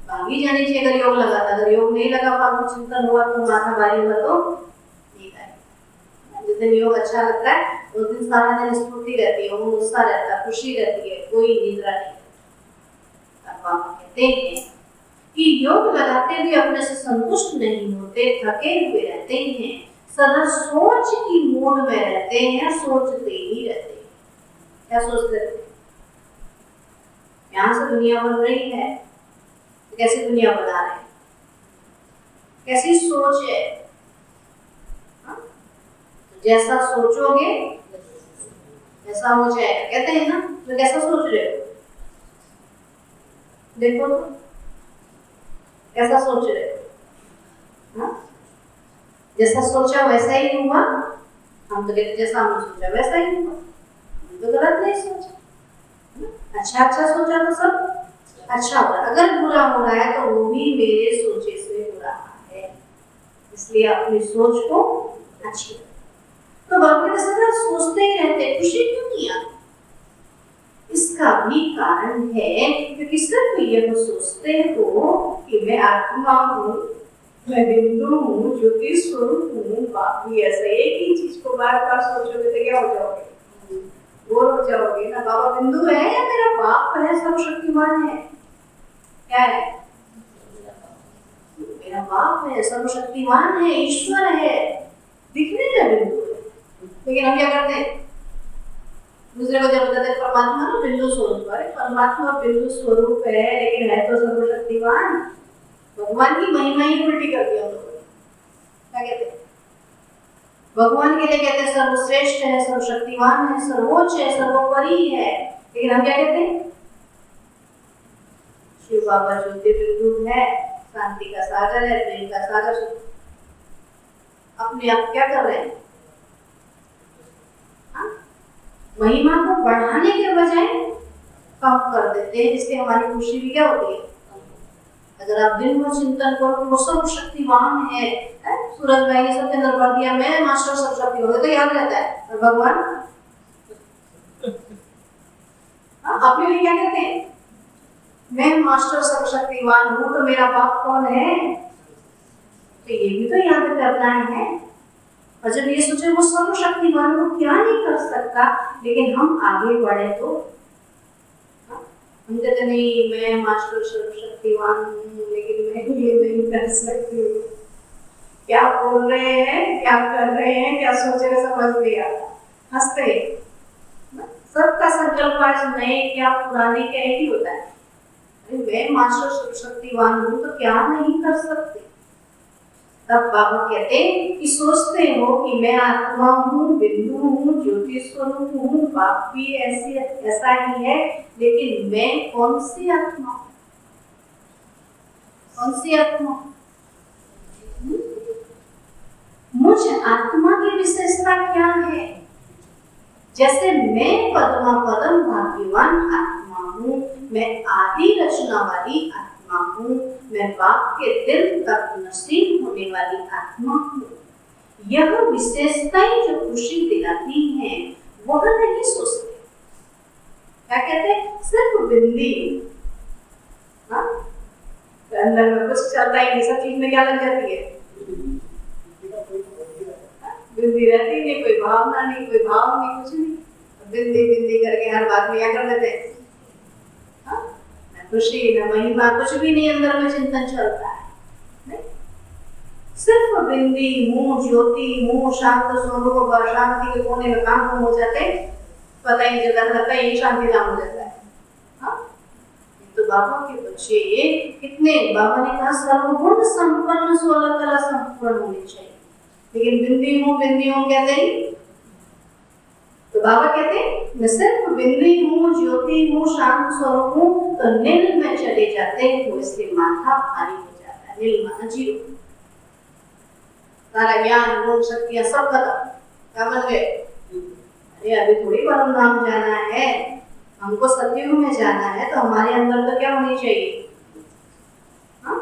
भागी जानी चाहिए। अगर योग लगाता, अगर योग नहीं लगा, फालतू चिंतन हुआ तो माथा भारी हुआ तो नींद आएगी। जिस दिन योग अच्छा लगता है उस दिन सारा दिन स्फूर्ति रहती है, उत्साह रहता है, खुशी रहती है, कोई निद्रा नहीं। अब आप कहते हैं कि योग लगाते भी अपने से संतुष्ट नहीं होते, थके हुए रहते हैं, सदा सोच की मूड में रहते हैं, सोचते ही रहते हैं। क्या सोचते रहते हैं? यहाँ से दुनिया बन रही है, कैसी दुनिया बना रहे हैं, कैसी सोच है। जैसा सोचोगे ऐसा हो जाएगा, कहते हैं ना। तो कैसा सोच रहे हो? देखो तो कैसा सोच रहे हो? जैसा सोचा वैसा ही हुआ। हम तो कहते जैसा हमने सोचा वैसा ही हुआ। तो गलत नहीं सोचा। अच्छा अच्छा सोचा तो सब अच्छा हो रहा है। अगर बुरा हो रहा है तो वो भी मेरे सोचे से हो रहा है, इसलिए अपनी सोच को अच्छी। तो बाकी सदा सोचते ही रहते, खुशी क्यों नहीं आती? इसका भी कारण है क्योंकि सिर्फ यह सोचते हो कि मैं आत्मा हूँ, मैं बिंदु हूँ, ज्योति स्वरूप हूँ। बाकी ऐसा एक ही चीज को बार बार सोचोगे तो क्या हो जाओगे? बोर हो जाओगे ना। बाबा बिंदु है या मेरा बाप है, सर्वशक्तिमान है? क्या है? मेरा बाप है, सर्वशक्तिमान है, ईश्वर है, दिखने में बिंदु है। लेकिन हम क्या करते हैं? दूसरे को जब बताते परमात्मा तो बिंदु स्वरूप है, परमात्मा बिंदु स्वरूप है लेकिन है तो सर्वशक्तिमान। भगवान की महिमा ही उल्टी कर दिया हम लोगों ने। क्या कहते हैं? भगवान के लिए कहते हैं सर्वश्रेष्ठ है, सर्वशक्तिमान है, सर्वोच्च है, सर्वोपरि है। लेकिन हम क्या कहते हैं? शिव बाबा ज्योति बिंदु है, शांति का सागर है, प्रेम का सागर। अपने आप क्या कर रहे हैं? महिमा को बढ़ाने के बजाय कम कर देते हैं, इससे हमारी खुशी भी क्या होती है? अगर आप दिन भर चिंतन करो वो सर्वशक्तिमान है, सूरज भाई ने सबके अंदर भर दिया, मैं मास्टर सर्वशक्ति हो गया, तो याद रहता है। और भगवान अपने लिए क्या कहते हैं? मैं मास्टर सर्वशक्तिमान हूँ, तो मेरा बाप कौन है? तो ये भी तो याद करना है। और जब ये सोचे वो सर्वशक्तिमान को क्या नहीं कर सकता, लेकिन हम आगे बढ़े तो हम कहते नहीं मैं मास्टर सर्वशक्तिमान हूँ लेकिन मैं ये नहीं कर सकती हूँ। क्या बोल रहे हैं, क्या कर रहे हैं, क्या सोच रहे, समझ लिया, हंसते। सबका संकल्प आज नए क्या पुराने क्या ही होता है। मैं मास्टर सर्वशक्तिमान हूँ तो क्या नहीं कर सकते। तब बाबा कहते हैं कि सोचते हो कि मैं आत्मा हूँ, बिंदु हूँ, ज्योति स्वरूप हूँ, बाप भी ऐसा ही है, लेकिन मैं कौन सी आत्मा? कौन सी आत्मा? मुझ आत्मा की विशेषता क्या है? जैसे मैं पद्मा पदम भाग्यवान आत्मा हूँ, मैं आदि रचना वाली आत्मा हूँ, मैं बाप के दिल तक नसीब होने वाली आत्मा हूँ। यह विशेषताएं जो खुशी दिलाती हैं वह नहीं सोचते। क्या कहते हैं? सिर्फ बिंदी। हाँ, अंदर में कुछ चलता ही नहीं, सब चीज में क्या लग जाती है? बिंदी रहती नहीं, कोई भावना नहीं, कोई भाव नहीं, कुछ नहीं, बिंदी बिंदी करके हर बात में क्या कर लेते हैं? न खुशी न महिमा, कुछ भी नहीं अंदर में चिंतन चलता है। नहीं? सिर्फ बिंदी, मुंह ज्योति, मुंह शांत स्वरूप, शांति के कोने में काम हो जाते, पता ही नहीं चलता, लगता है ये शांति धाम हो जाता है। हाँ? तो बाबा के बच्चे कितने, बाबा ने कहा सर्वगुण संपन्न 16 कला संपन्न होनी चाहिए, लेकिन बिंदी हूँ कहते हैं। तो बाबा कहते हैं मैं सिर्फ बिंदी हूँ, ज्योति हूँ, शांत स्वरूप हूँ, तो नील में चले जाते हैं तो इसलिए माथा भारी हो जाता है। नील माना जीरो, सारा ज्ञान गुण शक्तियां सब खत्म, क्या बन गए? अरे अभी थोड़ी परम धाम जाना है, हमको सतयुग में जाना है, तो हमारे अंदर तो क्या होनी चाहिए? हाँ,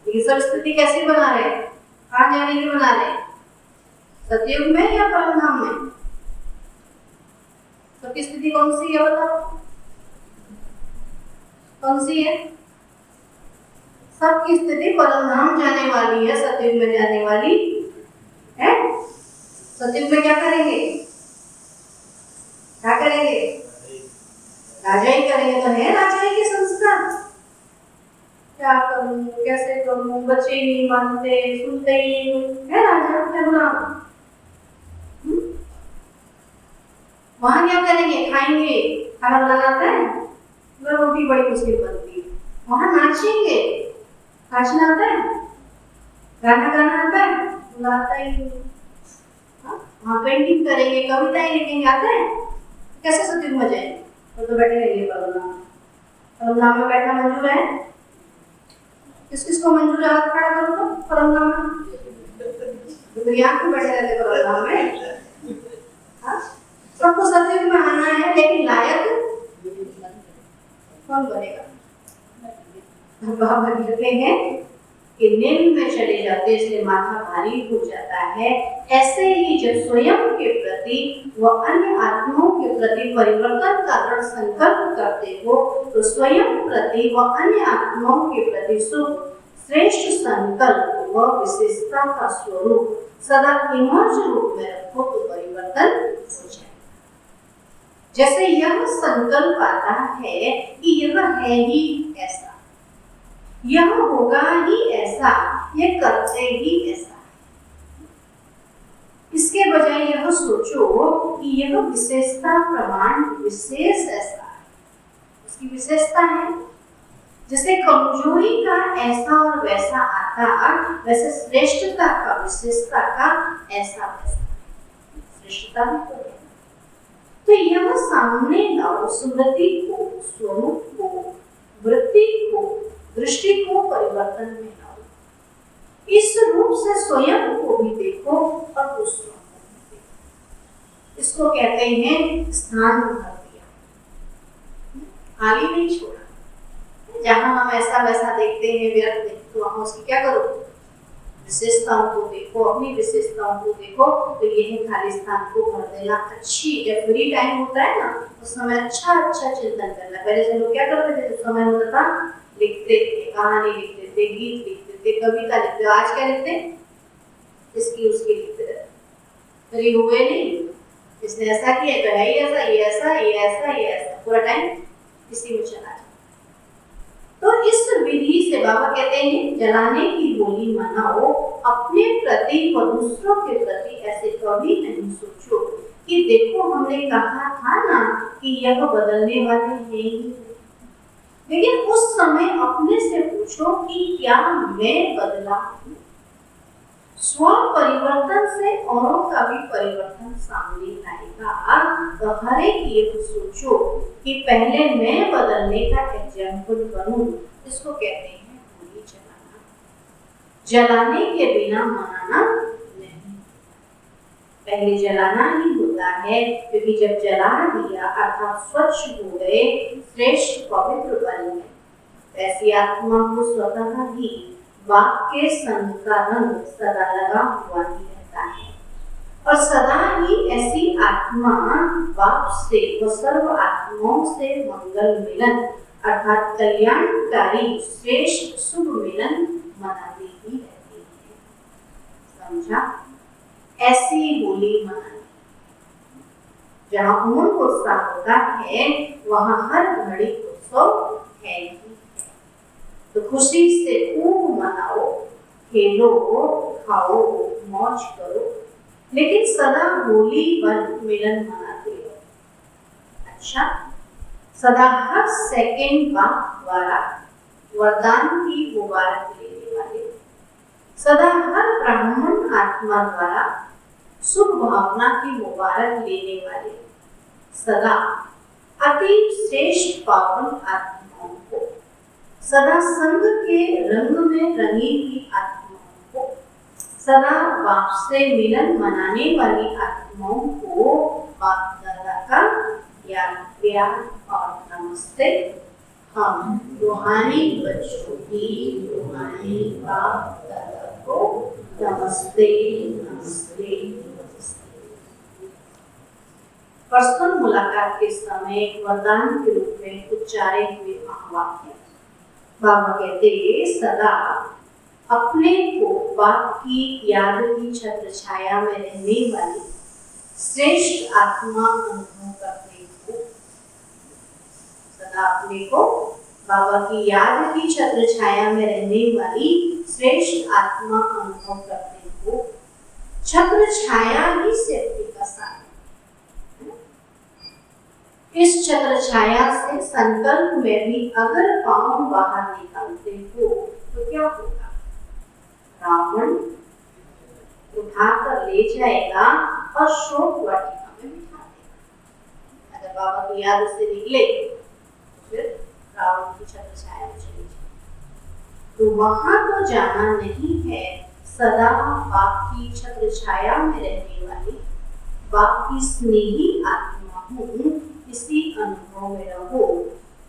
ये सब स्थिति कैसी बना रहे? कहाँ जाने की बना रहे? सतयुग में या परम धाम में? सबकी स्थिति कौन सी है बताओ? कौन सी है? सबकी स्थिति परम धाम जाने वाली है, सतयुग में जाने वाली है। सतयुग में क्या करेंगे? क्या करेंगे? राजा ही करेंगे। तो है राजा ही के संस्कार, क्या करूं, कैसे करूं, बच्चे नहीं मानते, सुनते ही नहीं, है राजा क्या गुलाम? वहां क्या करेंगे? खाएंगे, खाना बनाना आता है, रोटी बड़ी मुश्किल बनती है। वहां नाचेंगे, नाचना आता है, गाना गाना आता है, आता ही नहीं। वहां पेंटिंग करेंगे, कविताएं लिखेंगे, आता है? कैसे सतयुग में जाएंगे? तो बैठे रहिए परम धाम में बैठना मंजूर है? किस किस को मंजूर है? हाथ खड़ा करो तो परम धाम में। दुनिया में बैठे रहते परम धाम में। हाँ, सबको सतयुग में आना है, लेकिन लायक कौन बनेगा? बाबा कहते हैं कि नील में चले जाते इसलिए माथा भारी हो जाता है। ऐसे ही जब स्वयं के प्रति व अन्य आत्माओं के प्रति परिवर्तन का दृढ़ संकल्प करते हो, तो स्वयं प्रति व अन्य आत्माओं के प्रति शुभ श्रेष्ठ संकल्प व विशेषता का स्वरूप सदा इमर्ज रूप में रखो तो परिवर्तन हो जाए। जैसे यह संकल्प आता है कि यह है ही ऐसा, यह होगा ही ऐसा, यह करते ही ऐसा, इसके बजाय यह सोचो कि यह विशेषता प्रमाण विशेष ऐसा है, उसकी विशेषता है। जैसे कमजोरी का ऐसा और वैसा आता, वैसे श्रेष्ठता का विशेषता का ऐसा वैसा, श्रेष्ठता भी तो है। तो यह सामने लाओ, स्मृति को, स्वरूप को, वृत्ति को, दृष्टि को परिवर्तन में लाओ। इस रूप से स्वयं को भी देखो और दूसरों को भी देखो। इसको कहते हैं स्थान भर दिया, खाली नहीं छोड़ा। जहां हम ऐसा वैसा देखते हैं, व्यर्थ देखते, तो वहां उसकी क्या करो? विशेषताओं को देखो, अपनी विशेषताओं को देखो। तो यही खाली स्थान को भर देना। अच्छी, जब फ्री टाइम होता है ना, उस समय अच्छा चिंतन करना। पहले से लोग क्या करते थे? जब समय होता था लिखते थे, कहानी लिखते थे, गीत लिखते थे, कविता लिखते थे। आज क्या लिखते? इसकी उसकी लिखते रहते, फ्री हुए नहीं। इसने ऐसा किया तो है ही ऐसा, ये ऐसा, ये ऐसा, ये ऐसा, पूरा टाइम इसी में चला जाता। तो इस विधि से बाबा कहते हैं जलाने की गोली मनाओ, अपने प्रति व दूसरों के प्रति ऐसे कभी नहीं सोचो कि देखो हमने कहा था ना कि यह बदलने वाले हैं ही। लेकिन उस समय अपने से पूछो कि क्या मैं बदला हूं? स्व परिवर्तन से औरों का भी परिवर्तन सामने आएगा। तो हर एक ये सोचो कि पहले मैं बदलने का एग्जाम्पल बनूं। इसको कहते हैं गोली जलाना। जलाने के बिना मनाना नहीं, पहले जलाना ही होता है, क्योंकि जब जला दिया अर्थात स्वच्छ हो गए, श्रेष्ठ पवित्र बन गए, ऐसी आत्मा को स्वतः ही वाक्य संग का रंग सदा लगा हुआ ही रहता है। और और सदा ही ऐसी आत्मा बाप से व सर्व आत्माओं से मंगल मिलन अर्थात कल्याणकारी श्रेष्ठ शुभ मिलन मनाती ही रहती है। समझा? ऐसी होली मनानी, जहाँ उमंग उत्साह होता है वहाँ हर घड़ी उत्सव है ही है। तो खुशी से खूब मनाओ, खेलो, खाओ, मौज करो, लेकिन सदा होली मिलन मनाते हो। अच्छा, सदा हर सेकेंड बाप द्वारा वरदान की मुबारक लेने वाले, सदा हर ब्राह्मण आत्मा द्वारा शुभ भावना की मुबारक लेने वाले, सदा अति श्रेष्ठ पावन आत्माओं को, सदा संग के रंग में रंगी हुई आत्माओं को, सदा बाप से मिलन मनाने वाली आत्माओं को बाप दादा का याद, प्यार और नमस्ते। हम रूहानी बच्चों की रूहानी बाप दादा को नमस्ते नमस्ते नमस्ते। पर्सनल मुलाकात के समय वरदान के रूप में उच्चारे हुए महावाक्य। बाबा कहते सदा अपने को बाप की याद की छत्र छाया में रहने वाली श्रेष्ठ आत्मा अनुभव करने को, सदा अपने को बाबा की याद की छत्र छाया में रहने वाली श्रेष्ठ आत्मा अनुभव करने को। छत्र छाया ही सेफ्टी का साधन। इस छत्र छाया से संकल्प में भी अगर पांव बाहर निकालते हो तो क्या होगा? रावण उठाकर ले जाएगा और शोक वाटिका में बिठा देगा। अगर बाबा की याद से निकले तो फिर रावण की छत्र छाया में चली जाए। तो वहां तो जाना नहीं है, सदा बाप की छत्र छाया में रहने वाली बाप की स्नेही आत्मा हूँ, इसी अनुभव में रहो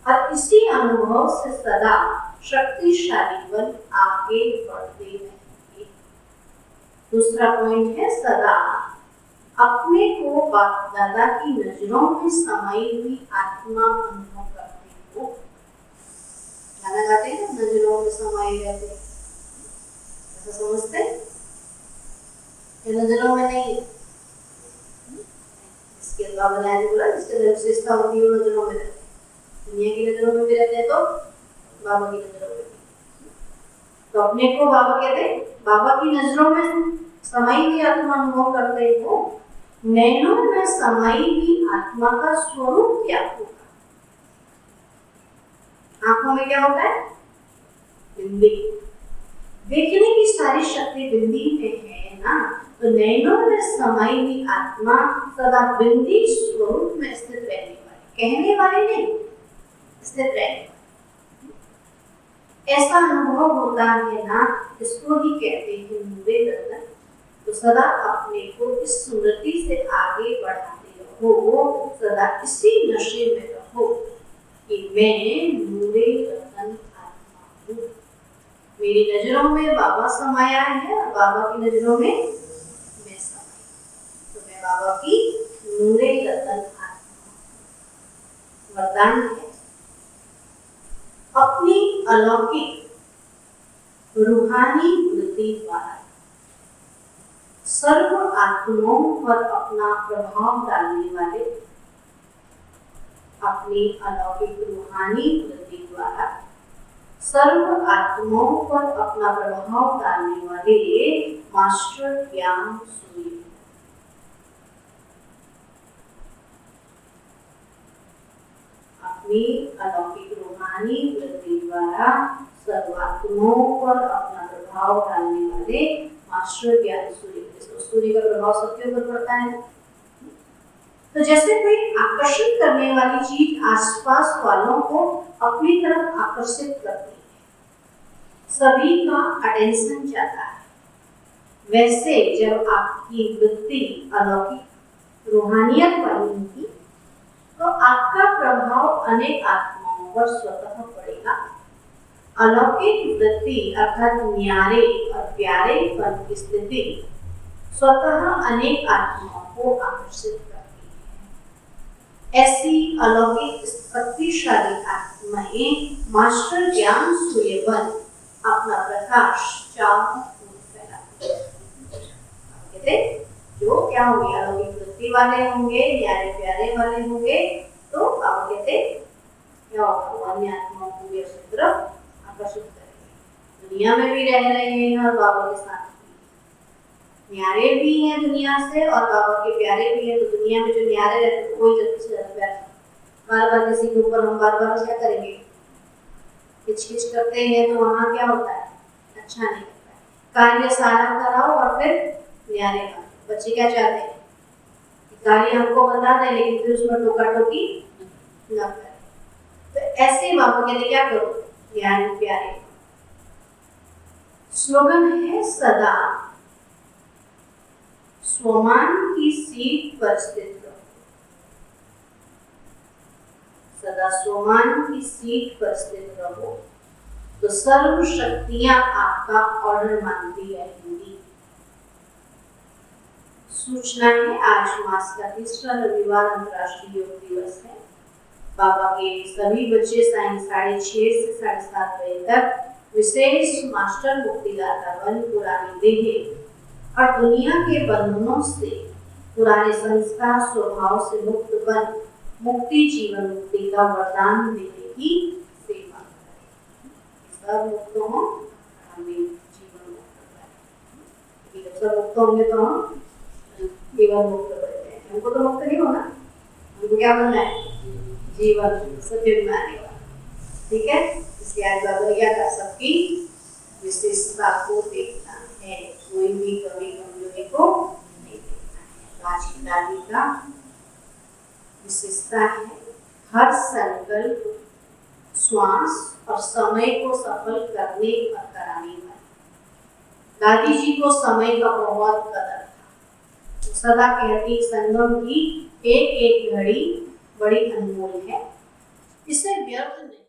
और इसी अनुभव से सदा शक्तिशाली बन आगे बढ़ते रहेंगे। दूसरा पॉइंट है सदा अपने को बाप दादा की नजरों में समाई हुई आत्मा अनुभव करते हो। गाना गाते हैं नजरों में समाई रहते, ऐसा समझते नजरों में नहीं। इसके बाबा ने बोला जिसके विशेषता होती है नजरों में रहते, दुनिया की नजरों में भी रहते हैं तो बाबा की नजरों में भी। तो अपने को बाबा कहते बाबा की नजरों में समाई हुई आत्मा अनुभव करते हो। नैनों में समाई हुई आत्मा का स्वरूप क्या होगा? आंखों में क्या होता है? बिंदी। देखने की सारी शक्ति बिंदी में है ना, तो नैनों में समाई हुई आत्मा सदा बिंदी स्वरूप में स्थित रहने वाली, कहने वाली नहीं, स्थित रहने वाली। ऐसा अनुभव होता है ना, इसको ही कहते हैं नूरे रतन। तो सदा अपने को इस स्मृति से आगे बढ़ाते रहो, सदा इसी नशे में रहो कि मैं नूरे रतन आत्मा हूँ। मेरी नजरों में बाबा समाया है और बाबा की नजरों में मैं समाई, तो मैं बाबा की नूरे रतन आत्मा। वरदान है अपनी अलौकिक रूहानी वृत्ति द्वारा सर्व आत्माओं पर अपना प्रभाव डालने वाले, अपनी अलौकिक रूहानी वृत्ति द्वारा सर्व आत्माओं पर अपना प्रभाव डालने वाले मास्टर ज्ञान सूर्य। अपनी अलौकिक रूहानी वृत्ति द्वारा सर्व आत्माओं पर अपना प्रभाव डालने वाले मास्टर ज्ञान सूर्य। सूर्य का प्रभाव सबके ऊपर पड़ता है। तो जैसे कोई आकर्षित करने वाली चीज आसपास वालों को अपनी तरफ आकर्षित करती है, सभी का अटेंशन जाता है, वैसे जब आपकी वृत्ति अलौकिक रूहानियत वाली होगी तो आपका प्रभाव अनेक आत्माओं पर स्वतः पड़ेगा। अलौकिक वृत्ति अर्थात न्यारे और प्यारे पन की स्थिति स्वतः अनेक आत्माओं को आकर्षित करती है। ऐसी अलौकिक शक्तिशाली आत्माएं मास्टर ज्ञान सूर्य बन अपना प्रकाश चारों ओर फैलाती है। कहते जो क्या होंगे, अलौकिक वृत्ति वाले होंगे, न्यारे प्यारे वाले होंगे, तो बाबा कहते क्या होगा, अन्य आत्माओं को भी अपनी तरफ आकर्षित करेंगे। दुनिया में भी रह रहे हैं और बाबा के साथ न्यारे भी हैं दुनिया से और बाबा के प्यारे भी हैं। तो दुनिया में जो न्यारे रहते हैं वही जल्दी से ज्यादा प्यारे, बार बार किसी के ऊपर हम बार बार क्या करेंगे, किचकिच करते हैं, तो वहाँ क्या होता है, अच्छा नहीं लगता है। कार्य सारा कराओ और फिर न्यारे बनो। बच्चे क्या चाहते हैं, कार्य हमको बता दें लेकिन फिर उसमें टोका टोकी न करें। तो ऐसे बाबा कहते क्या करो, न्यारे प्यारे। स्लोगन है सदा स्वमान की सीट पर स्थित रहो। सदा स्वमान की सीट पर स्थित रहो तो सर्व शक्तियां आपका ऑर्डर मानती रहेंगी। सूचना है, आज मास का तीसरा रविवार अंतर्राष्ट्रीय योग दिवस है। बाबा के सभी बच्चे सायं 6:30 से 7:30 बजे तक विशेष मास्टर मुक्तिदाता बन पुरानी देह और दुनिया के बंधनों से, पुराने संस्कार स्वभाव से मुक्त बन मुक्ति जीवन मुक्ति का वरदान देने की सेवा करें। सब मुक्त हो, हमें जीवन मुक्त करें। जब सब मुक्त होंगे तो हम जीवन मुक्त बनते हैं। हमको तो मुक्त नहीं होना, हमको क्या बनना है, जीवन सत्य बनाने वाला। ठीक है, इसलिए आज बाबा क्या था, सबकी विशेषता को देखना है, कोई भी कमी कमजोरी को नहीं देखना है। आज की दादी का विशेषता है हर संकल्प, श्वास और समय को सफल करने और कराने वाली। दादी जी को समय का बहुत कदर था। सदा कहती संगम की एक एक घड़ी बड़ी अनमोल है, इसे व्यर्थ नहीं